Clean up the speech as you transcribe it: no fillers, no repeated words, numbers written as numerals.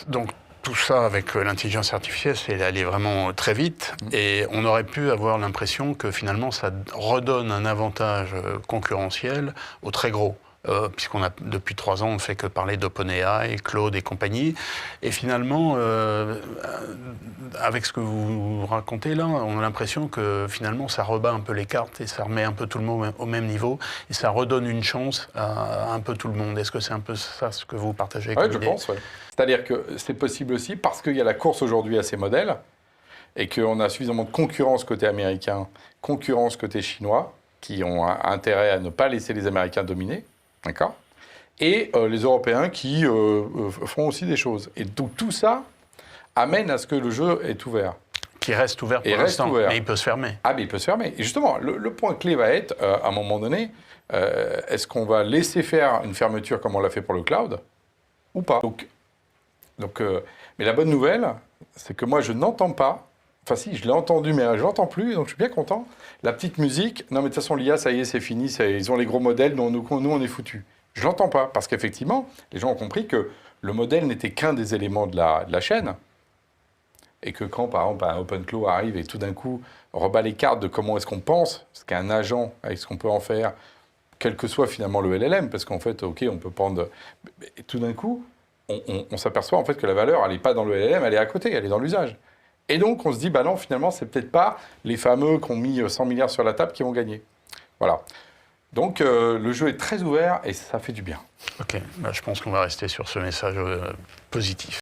Donc, tout ça avec l'intelligence artificielle, c'est aller vraiment très vite. Et on aurait pu avoir l'impression que finalement, ça redonne un avantage concurrentiel aux très gros. Puisqu'on a, depuis 3 ans, on ne fait que parler d'OpenAI, Claude et compagnie. Et finalement, avec ce que vous racontez là, on a l'impression que finalement, ça rebat un peu les cartes et ça remet un peu tout le monde au même niveau. Et ça redonne une chance à un peu tout le monde. Est-ce que c'est un peu ça ce que vous partagez comme idée ? Oui, je pense, oui. C'est-à-dire que c'est possible aussi parce qu'il y a la course aujourd'hui à ces modèles et qu'on a suffisamment de concurrence côté américain, concurrence côté chinois, qui ont intérêt à ne pas laisser les Américains dominer. D'accord. Et les Européens qui font aussi des choses. Et donc tout ça amène à ce que le jeu est ouvert. Qui reste ouvert pour l'instant, mais il peut se fermer. Ah, mais il peut se fermer. Et justement, le point clé va être, à un moment donné, est-ce qu'on va laisser faire une fermeture comme on l'a fait pour le cloud ou pas. Mais la bonne nouvelle, c'est que moi, je n'entends pas. Enfin, si, je l'ai entendu, mais je l'entends plus, donc je suis bien content. La petite musique, non, mais de toute façon, l'IA, ça y est, c'est fini, ils ont les gros modèles, nous, on est foutus. Je l'entends pas, parce qu'effectivement, les gens ont compris que le modèle n'était qu'un des éléments de la chaîne, et que quand, par exemple, un OpenClaw arrive et tout d'un coup rebat les cartes de comment est-ce qu'on pense, ce qu'est un agent, avec ce qu'on peut en faire, quel que soit finalement le LLM, parce qu'en fait, OK, on peut prendre... Et tout d'un coup, on s'aperçoit en fait que la valeur, elle n'est pas dans le LLM, elle est à côté, elle est dans l'usage. Et donc, on se dit, bah non, finalement, c'est peut-être pas les fameux qui ont mis 100 milliards sur la table qui vont gagner. Voilà. Donc, le jeu est très ouvert et ça fait du bien. OK, bah, je pense qu'on va rester sur ce message positif.